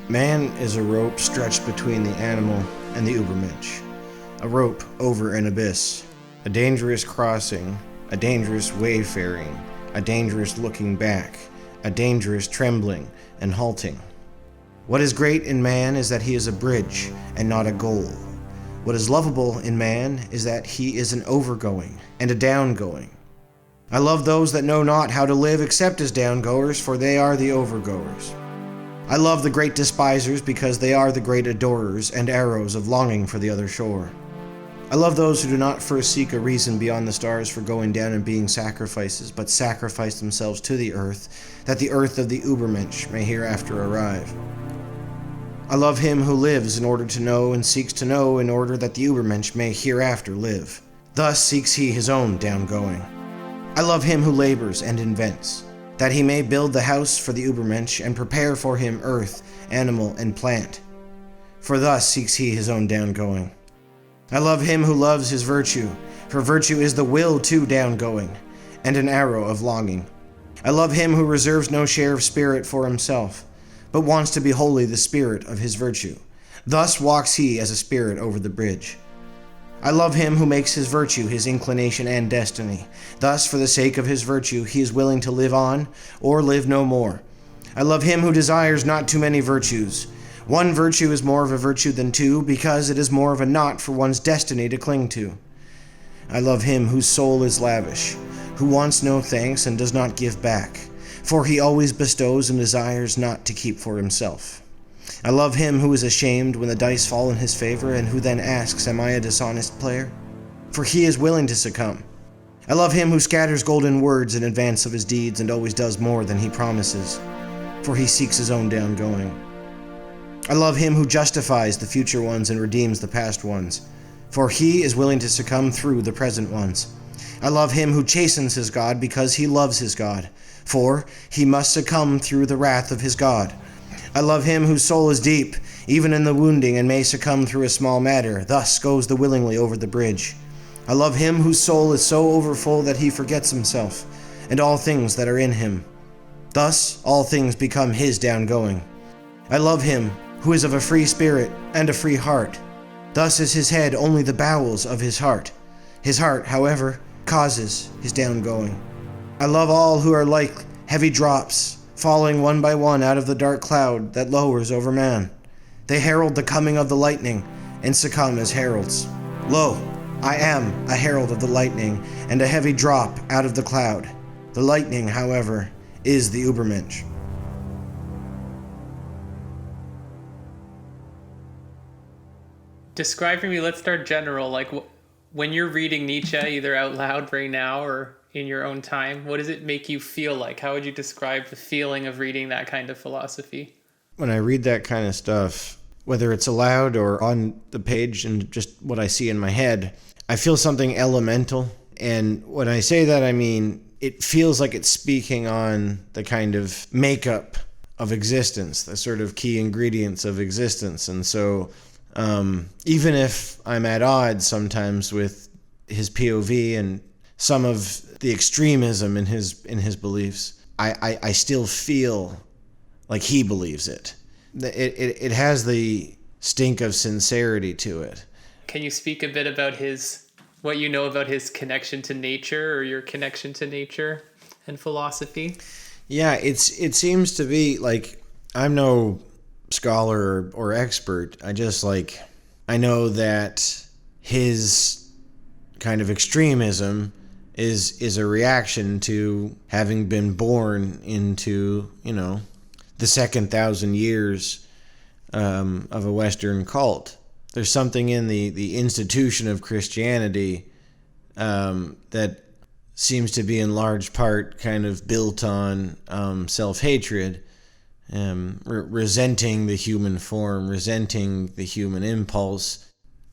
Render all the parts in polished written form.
Man is a rope stretched between the animal and the Übermensch. A rope over an abyss. A dangerous crossing. A dangerous wayfaring. A dangerous looking back. A dangerous trembling and halting. What is great in man is that he is a bridge and not a goal. What is lovable in man is that he is an overgoing and a downgoing. I love those that know not how to live except as downgoers, for they are the overgoers. I love the great despisers because they are the great adorers and arrows of longing for the other shore. I love those who do not first seek a reason beyond the stars for going down and being sacrifices, but sacrifice themselves to the earth, that the earth of the Übermensch may hereafter arrive. I love him who lives in order to know and seeks to know in order that the Übermensch may hereafter live. Thus seeks he his own downgoing. I love him who labors and invents, that he may build the house for the Übermensch and prepare for him earth, animal, and plant. For thus seeks he his own downgoing. I love him who loves his virtue, for virtue is the will to downgoing, and an arrow of longing. I love him who reserves no share of spirit for himself, but wants to be wholly the spirit of his virtue. Thus walks he as a spirit over the bridge. I love him who makes his virtue his inclination and destiny. Thus, for the sake of his virtue, he is willing to live on, or live no more. I love him who desires not too many virtues. One virtue is more of a virtue than two, because it is more of a knot for one's destiny to cling to. I love him whose soul is lavish, who wants no thanks and does not give back, for he always bestows and desires not to keep for himself. I love him who is ashamed when the dice fall in his favor and who then asks, "Am I a dishonest player?" For he is willing to succumb. I love him who scatters golden words in advance of his deeds and always does more than he promises, for he seeks his own downgoing. I love him who justifies the future ones and redeems the past ones, for he is willing to succumb through the present ones. I love him who chastens his God because he loves his God, for he must succumb through the wrath of his God. I love him whose soul is deep, even in the wounding, and may succumb through a small matter, thus goes the willingly over the bridge. I love him whose soul is so overfull that he forgets himself, and all things that are in him. Thus all things become his downgoing. I love him who is of a free spirit and a free heart. Thus is his head only the bowels of his heart. His heart, however, causes his downgoing. I love all who are like heavy drops, falling one by one out of the dark cloud that lowers over man. They herald the coming of the lightning, and succumb as heralds. Lo, I am a herald of the lightning, and a heavy drop out of the cloud. The lightning, however, is the Übermensch. Describe for me, let's start general, like when you're reading Nietzsche, either out loud right now or in your own time, what does it make you feel like? How would you describe the feeling of reading that kind of philosophy? When I read that kind of stuff, whether it's aloud or on the page and just what I see in my head, I feel something elemental. And when I say that, I mean, it feels like it's speaking on the kind of makeup of existence, the sort of key ingredients of existence. And so even if I'm at odds sometimes with his POV and some of the extremism in his beliefs, I still feel like he believes it. It has the stink of sincerity to it. Can you speak a bit about what you know about his connection to nature, or your connection to nature and philosophy? Yeah, it seems to be like, I'm no scholar or expert. I know that his kind of extremism is a reaction to having been born into, the second 1,000 years of a Western cult. There's something in the institution of Christianity that seems to be in large part kind of built on self-hatred, resenting the human form, resenting the human impulse.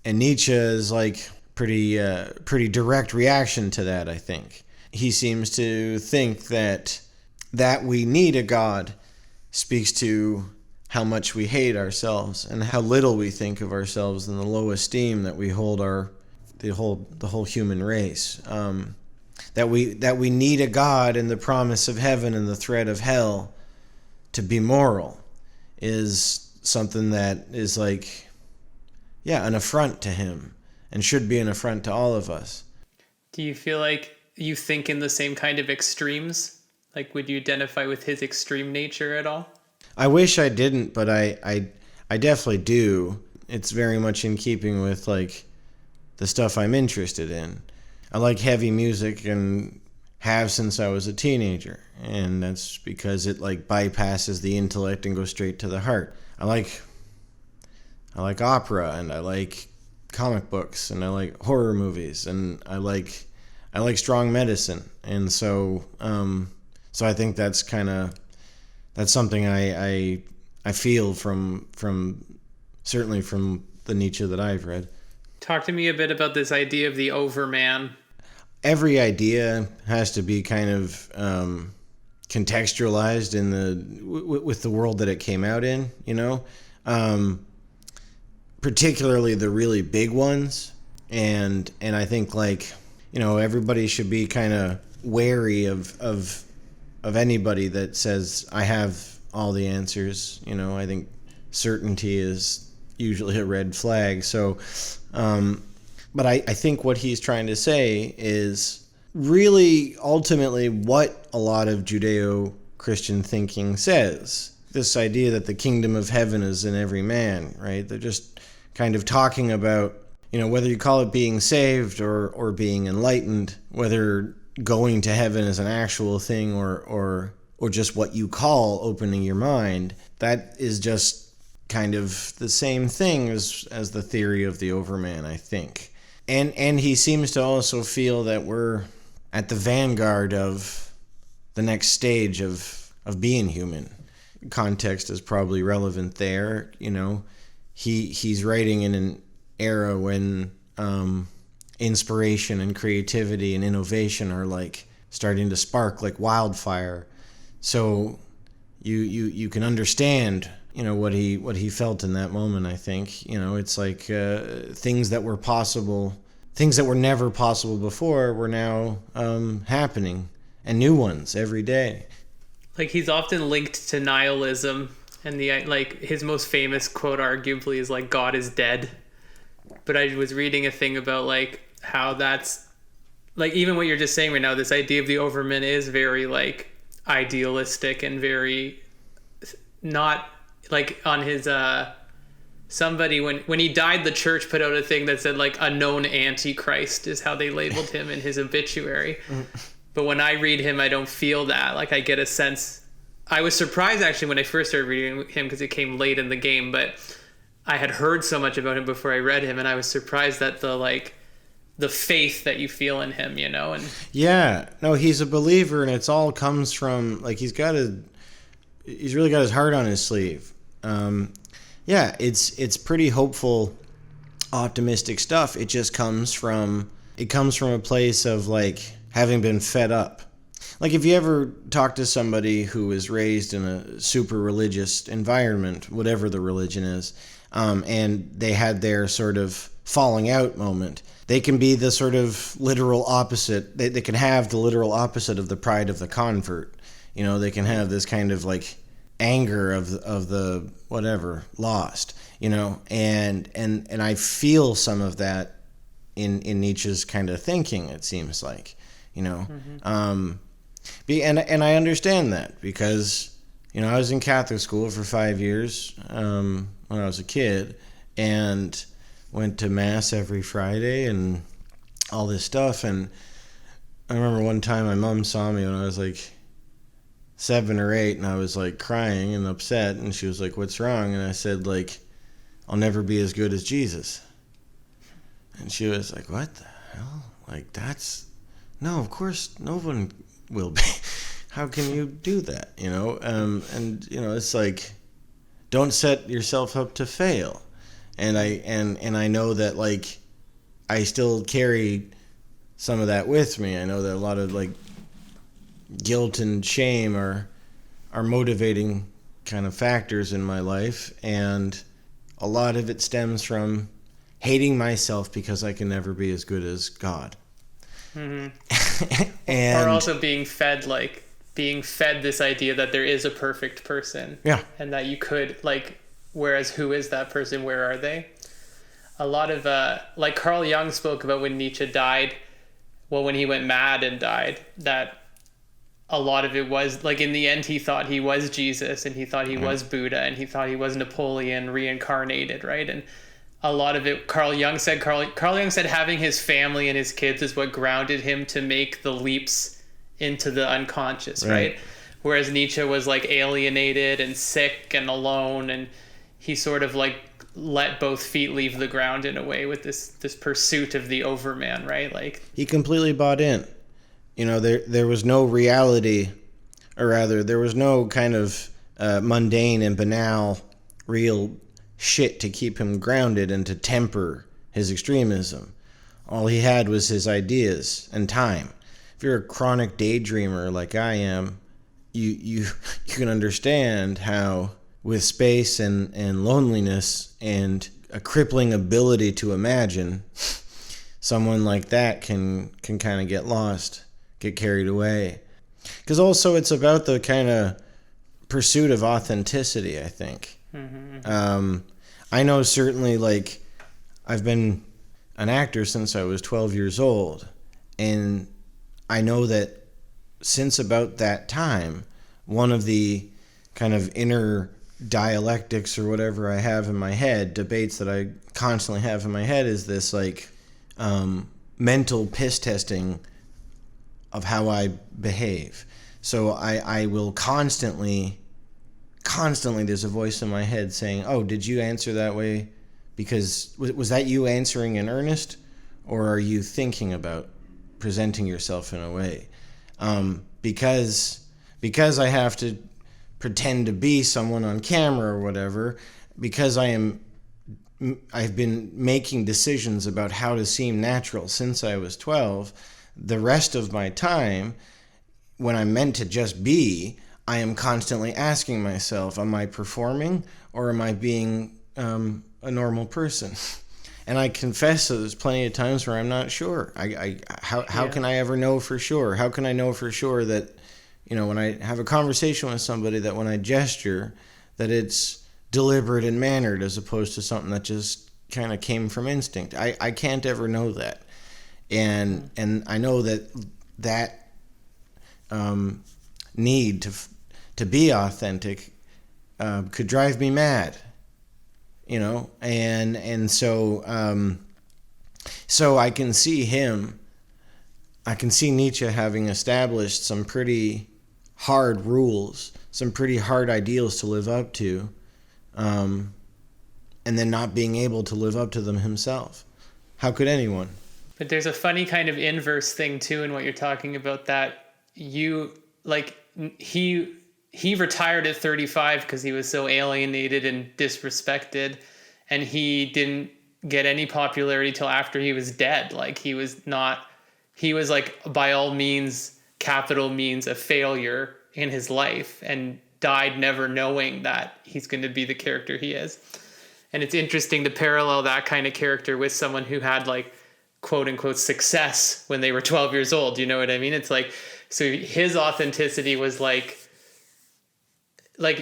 And Nietzsche is like pretty direct reaction to that, I think. He seems to think that we need a God speaks to how much we hate ourselves and how little we think of ourselves and the low esteem that we hold the whole human race. That we need a God and the promise of heaven and the threat of hell to be moral is something that is like, yeah, an affront to him and should be an affront to all of us. Do you feel like you think in the same kind of extremes? Like, would you identify with his extreme nature at all? I wish I didn't, but I definitely do. It's very much in keeping with like the stuff I'm interested in. I like heavy music and have since I was a teenager, and that's because it like bypasses the intellect and goes straight to the heart. I like opera, and I like comic books, and I like horror movies, and I like strong medicine, and so I think that's something I feel from certainly from the Nietzsche that I've read. Talk to me a bit about this idea of the overman. Every idea has to be kind of contextualized in with the world that it came out in, you know, particularly the really big ones, and I think like, you know, everybody should be kind of wary of anybody that says I have all the answers. You know, I think certainty is usually a red flag. So, but I think what he's trying to say is really ultimately what a lot of Judeo-Christian thinking says. This idea that the kingdom of heaven is in every man, right? They're just kind of talking about, you know, whether you call it being saved or being enlightened, whether going to heaven is an actual thing or just what you call opening your mind, that is just kind of the same thing as the theory of the overman, I think. And he seems to also feel that we're at the vanguard of the next stage of being human. Context is probably relevant there. You know, he's writing in an era when inspiration and creativity and innovation are like starting to spark like wildfire. So you can understand, you know, what he felt in that moment. I think, you know, it's like things that were possible, things that were never possible before were now happening, and new ones every day. Like, he's often linked to nihilism, and the like his most famous quote arguably is like, God is dead. But I was reading a thing about like how that's like, even what you're just saying right now, this idea of the overman is very like idealistic and very not like on his somebody when he died, the church put out a thing that said like a known antichrist is how they labeled him in his obituary. But when I read him, I don't feel that. Like, I get a sense. I was surprised actually when I first started reading him because it came late in the game, but I had heard so much about him before I read him, and I was surprised at the faith that you feel in him, you know. And yeah, no, he's a believer, and it's all comes from like he's really got his heart on his sleeve. Yeah, it's pretty hopeful, optimistic stuff. It just comes from a place of like having been fed up. Like, if you ever talk to somebody who was raised in a super religious environment, whatever the religion is, and they had their sort of falling out moment, they can be the sort of literal opposite. They can have the literal opposite of the pride of the convert. You know, they can have this kind of like anger of the whatever lost. You know, and I feel some of that in Nietzsche's kind of thinking. It seems like, you know, and I understand that because, you know, I was in Catholic school for 5 years when I was a kid, and went to mass every Friday and all this stuff. And I remember one time my mom saw me when I was like 7 or 8, and I was like crying and upset, and she was like, "What's wrong?" And I said, like, "I'll never be as good as Jesus." And she was like, "What the hell? Like, no, of course no one will be. How can you do that?" You know, and you know, it's like, don't set yourself up to fail. And I know that like I still carry some of that with me. I know that a lot of like guilt and shame are motivating kind of factors in my life, and a lot of it stems from hating myself because I can never be as good as God. Mm-hmm. And or also being fed this idea that there is a perfect person. Yeah. And that you could like whereas who is that person? Where are they? A lot of like Carl Jung spoke about when Nietzsche died, well, when he went mad and died, that a lot of it was like in the end he thought he was Jesus, and he thought he was Buddha, and he thought he was Napoleon reincarnated, right? And a lot of it, Carl Jung said having his family and his kids is what grounded him to make the leaps into the unconscious, right? Whereas Nietzsche was like alienated and sick and alone, and he sort of like let both feet leave the ground in a way with this pursuit of the overman, right? Like he completely bought in. You know, there was no reality, or rather, there was no kind of mundane and banal real shit to keep him grounded and to temper his extremism. All he had was his ideas and time. If you're a chronic daydreamer like I am, you can understand how with space and loneliness and a crippling ability to imagine, someone like that can kind of get lost, get carried away. Because also it's about the kind of pursuit of authenticity, I think. I know certainly, like, I've been an actor since I was 12 years old, and I know that since about that time, one of the kind of inner dialectics or whatever I have in my head, debates that I constantly have in my head, is this like mental piss testing of how I behave. So I will constantly there's a voice in my head saying, oh, did you answer that way because was that you answering in earnest, or are you thinking about presenting yourself in a way? Because I have to pretend to be someone on camera or whatever, because I've been making decisions about how to seem natural since I was 12. The rest of my time, when I'm meant to just be, I am constantly asking myself, am I performing or am I being a normal person? And I confess that there's plenty of times where I'm not sure. How can I ever know for sure? How can I know for sure that, you know, when I have a conversation with somebody, that when I gesture, that it's deliberate and mannered as opposed to something that just kind of came from instinct? I can't ever know that. And I know that need to be authentic could drive me mad, you know, and so I can see Nietzsche having established some pretty hard rules, some pretty hard ideals to live up to, and then not being able to live up to them himself. How could anyone? But there's a funny kind of inverse thing too in what you're talking about, that you like he retired at 35 because he was so alienated and disrespected, and he didn't get any popularity till after he was dead. Like he was like by all means, capital means, a failure in his life, and died never knowing that he's going to be the character he is. And it's interesting to parallel that kind of character with someone who had like quote unquote success when they were 12 years old. You know what I mean? It's like, so his authenticity was like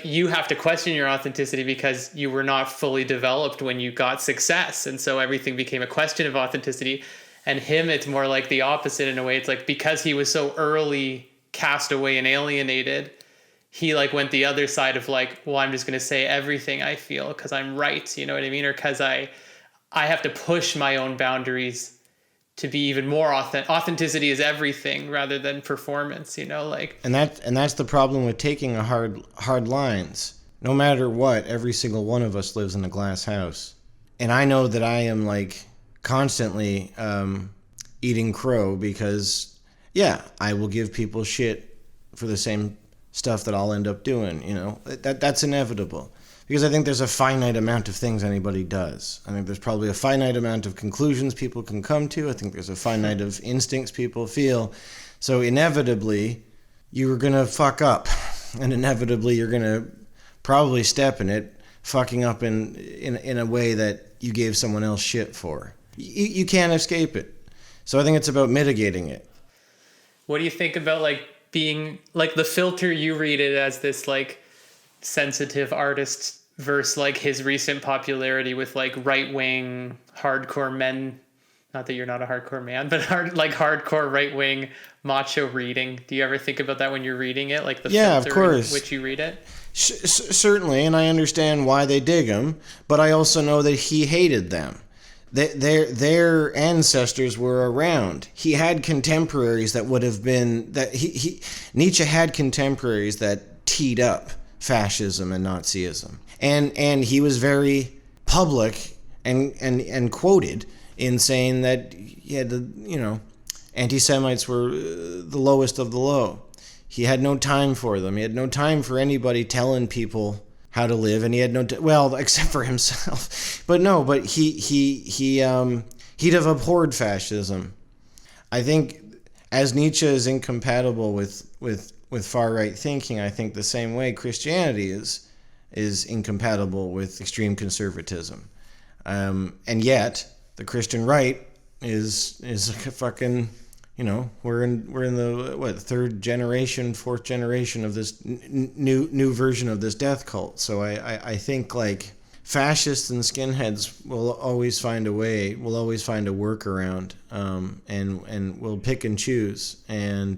you have to question your authenticity because you were not fully developed when you got success. And so everything became a question of authenticity. And him, it's more like the opposite in a way. It's like, because he was so early cast away and alienated, he like went the other side of like, well, I'm just going to say everything I feel because I'm right. You know what I mean? Or because I have to push my own boundaries to be even more authentic. Authenticity is everything rather than performance, you know, like. And that's the problem with taking a hard lines. No matter what, every single one of us lives in a glass house. And I know that I am like constantly eating crow because, yeah, I will give people shit for the same stuff that I'll end up doing, you know. That's inevitable. Because I think there's a finite amount of things anybody does. I think there's probably a finite amount of conclusions people can come to. I think there's a finite of instincts people feel. So inevitably, you're going to fuck up. And inevitably, you're going to probably step in it, fucking up in a way that you gave someone else shit for. You can't escape it. So I think it's about mitigating it. What do you think about like being like the filter you read it as this like sensitive artist versus like his recent popularity with like right-wing hardcore men. Not that you're not a hardcore man, but hardcore right-wing macho reading. Do you ever think about that when you're reading it? Like the Yeah, filter of course. in which you read it? Certainly, and I understand why they dig him, but I also know that he hated them. Their ancestors were around. He had contemporaries that would have been that Nietzsche had contemporaries that teed up fascism and Nazism, and he was very public and quoted in saying that he had anti-Semites were the lowest of the low. He had no time for them. He had no time for anybody telling people how to live, and he had well, except for himself. But he'd have abhorred fascism. I think as Nietzsche is incompatible with far right thinking, I think the same way Christianity is incompatible with extreme conservatism. And yet the Christian right is a fucking, we're in the third generation, fourth generation of this new version of this death cult. So I think like fascists and skinheads will always find a way, will always find a workaround, and will pick and choose. And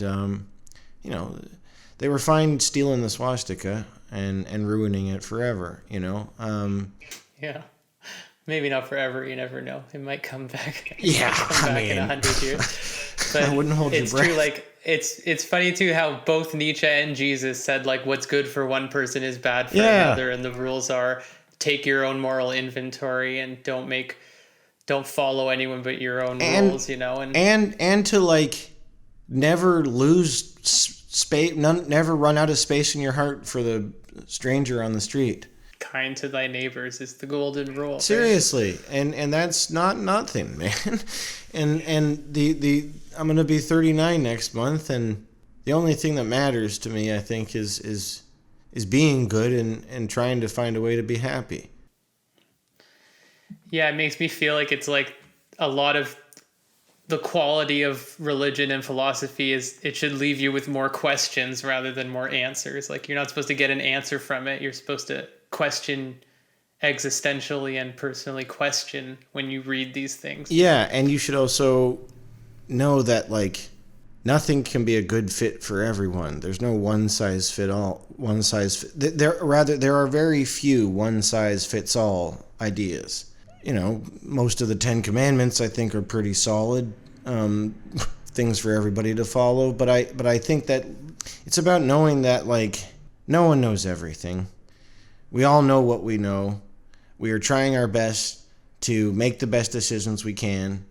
they were fine stealing the swastika and ruining it forever. Yeah. Maybe not forever. You never know. It might come back. Yeah, in 100 years. But I wouldn't hold your breath. It's true. Like it's funny too how both Nietzsche and Jesus said like what's good for one person is bad for another, and the rules are take your own moral inventory and don't follow anyone but your own rules. And to like never lose space, never run out of space in your heart for the stranger on the street. Kind to thy neighbors is the golden rule. Seriously, right? and that's not nothing, man. And the I'm gonna be 39 next month, and the only thing that matters to me, I think, is being good and trying to find a way to be happy. Yeah, it makes me feel like it's like a lot of the quality of religion and philosophy is it should leave you with more questions rather than more answers. Like you're not supposed to get an answer from it. You're supposed to question existentially and personally question when you read these things. Yeah, and you should also know that like nothing can be a good fit for everyone. There's no one size fit all. There are very few one size fits all ideas. Most of the 10 Commandments I think are pretty solid things for everybody to follow. But I think that it's about knowing that like no one knows everything. We all know what we know. We are trying our best to make the best decisions we can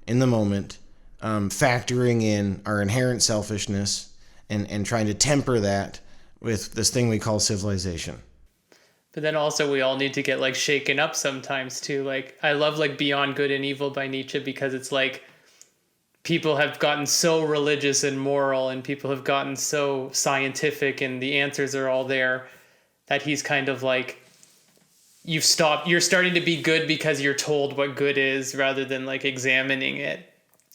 in the moment, factoring in our inherent selfishness and trying to temper that with this thing we call civilization. But then also we all need to get like shaken up sometimes too. Like I love like Beyond Good and Evil by Nietzsche because it's like people have gotten so religious and moral and people have gotten so scientific and the answers are all there that he's kind of like, you're starting to be good because you're told what good is rather than like examining it.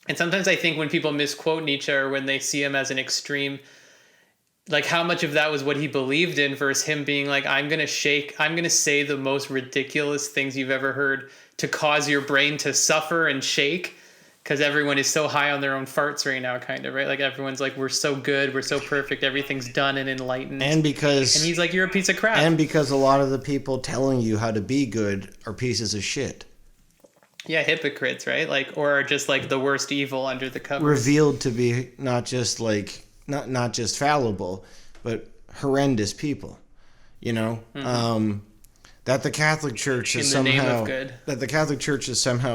And sometimes I think when people misquote Nietzsche or when they see him as an extreme, like how much of that was what he believed in versus him being like, I'm going to say the most ridiculous things you've ever heard to cause your brain to suffer and shake. Because everyone is so high on their own farts right now, kind of, right? Like everyone's like, we're so good, we're so perfect, everything's done and enlightened. And he's like, you're a piece of crap. And because a lot of the people telling you how to be good are pieces of shit. Yeah, hypocrites, right? Like, or just like the worst evil under the covers. Revealed to be not just like not just fallible, but horrendous people. Mm-hmm. That the Catholic Church has somehow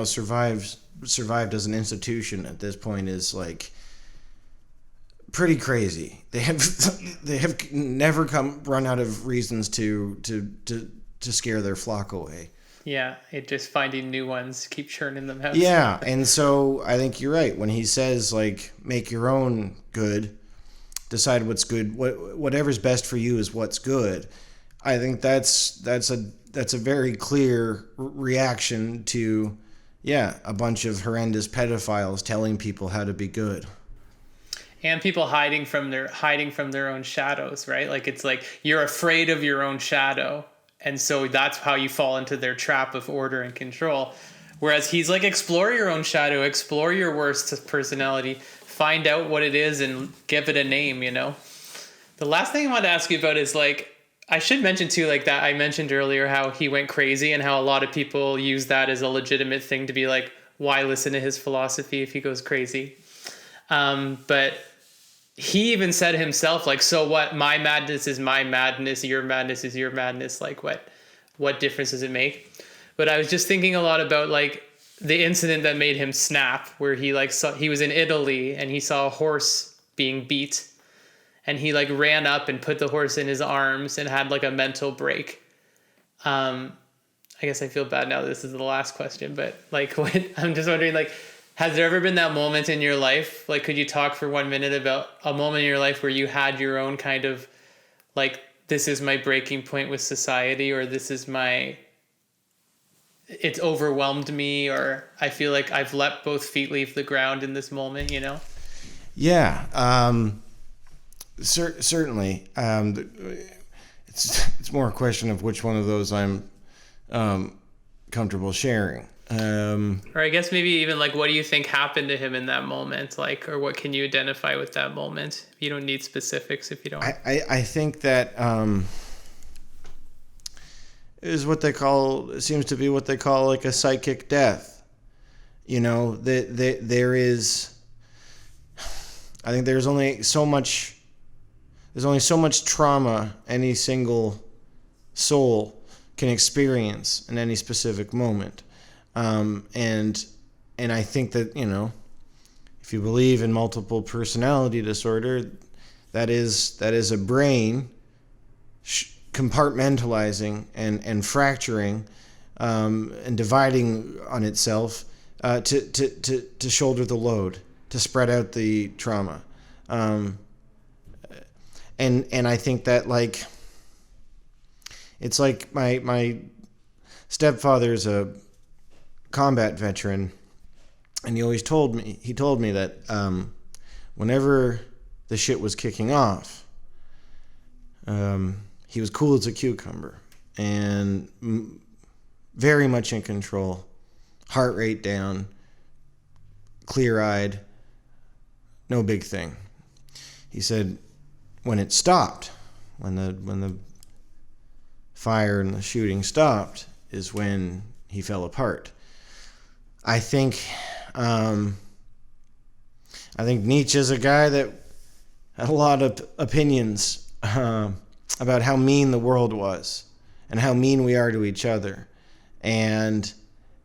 survived as an institution at this point is like pretty crazy. They have never run out of reasons to scare their flock away. Yeah, it just finding new ones, keep churning them out. Yeah, and so I think you're right when he says like make your own good, decide what's good, whatever's best for you is what's good. I think that's a very clear reaction to a bunch of horrendous pedophiles telling people how to be good. And people hiding from their own shadows, right? Like it's like you're afraid of your own shadow And so that's how you fall into their trap of order and control. Whereas he's like, explore your own shadow, explore your worst personality, find out what it is and give it a name, you know? The last thing I wanted to ask you about is like, I should mention too, like that I mentioned earlier how he went crazy and how a lot of people use that as a legitimate thing to be like, why listen to his philosophy if he goes crazy? But he even said himself, like, so what? My madness is my madness. Your madness is your madness. Like, what difference does it make? But I was just thinking a lot about like the incident that made him snap, where he like he was in Italy and he saw a horse being beat, and he like ran up and put the horse in his arms and had like a mental break. I guess I feel bad now that this is the last question, but like, I'm just wondering, like, has there ever been that moment in your life? Like, could you talk for 1 minute about a moment in your life where you had your own kind of like, this is my breaking point with society, or this is it's overwhelmed me, or I feel like I've let both feet leave the ground in this moment, you know? Yeah. Certainly. It's more a question of which one of those I'm comfortable sharing. Or I guess maybe even like, what do you think happened to him in that moment? Like, or what can you identify with that moment? You don't need specifics if you don't. I think that is seems to be what they call like a psychic death. You know, there is, I think there's only so much trauma any single soul can experience in any specific moment. And I think that, you know, if you believe in multiple personality disorder, that is a brain compartmentalizing and fracturing and dividing on itself to shoulder the load, to spread out the trauma. And I think that, like, it's like my stepfather's a combat veteran, and he always told me that whenever the shit was kicking off, he was cool as a cucumber and very much in control, heart rate down, clear-eyed, no big thing. He said when it stopped, when the fire and the shooting stopped, is when he fell apart. I think Nietzsche's a guy that had a lot of opinions about how mean the world was and how mean we are to each other. And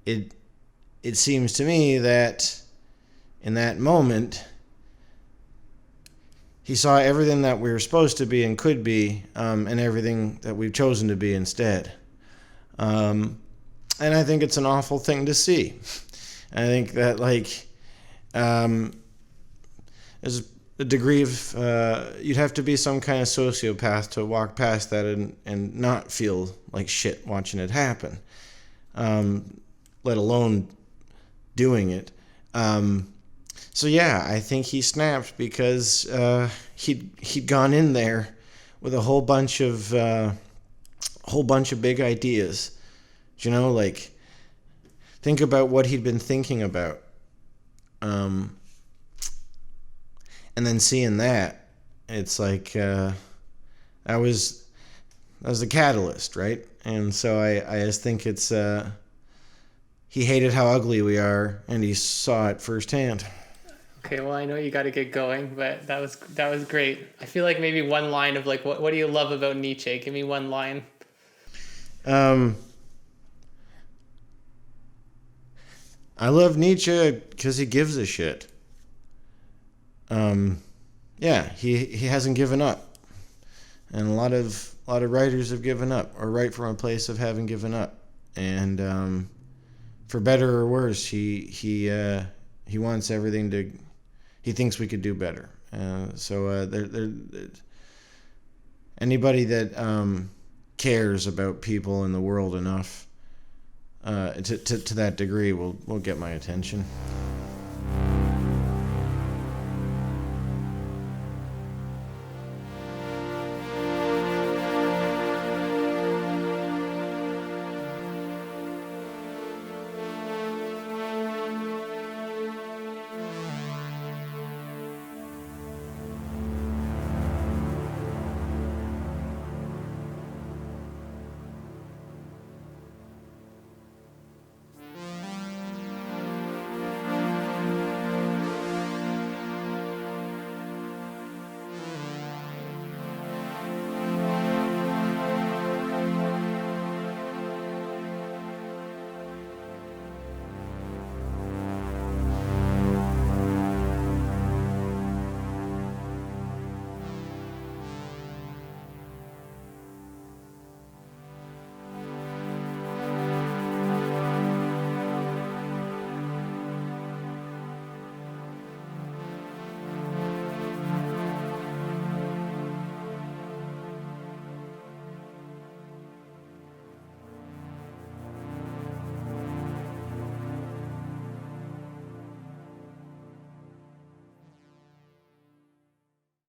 it seems to me that in that moment, he saw everything that we were supposed to be and could be, and everything that we've chosen to be instead. And I think it's an awful thing to see. I think that, like, there's a degree of, you'd have to be some kind of sociopath to walk past that and not feel like shit watching it happen, let alone doing it. So yeah, I think he snapped because he'd gone in there with a whole bunch of big ideas. You know, like, think about what he'd been thinking about, and then seeing that, it's like that was the catalyst, right? And so I just think it's he hated how ugly we are, and he saw it firsthand. Okay, well, I know you got to get going, but that was great. I feel like maybe one line of like, what do you love about Nietzsche? Give me one line. I love Nietzsche because he gives a shit. Yeah, he hasn't given up, and a lot of writers have given up, or write from a place of having given up, and for better or worse, he wants everything to. He thinks we could do better. So anybody that cares about people in the world enough to that degree will get my attention.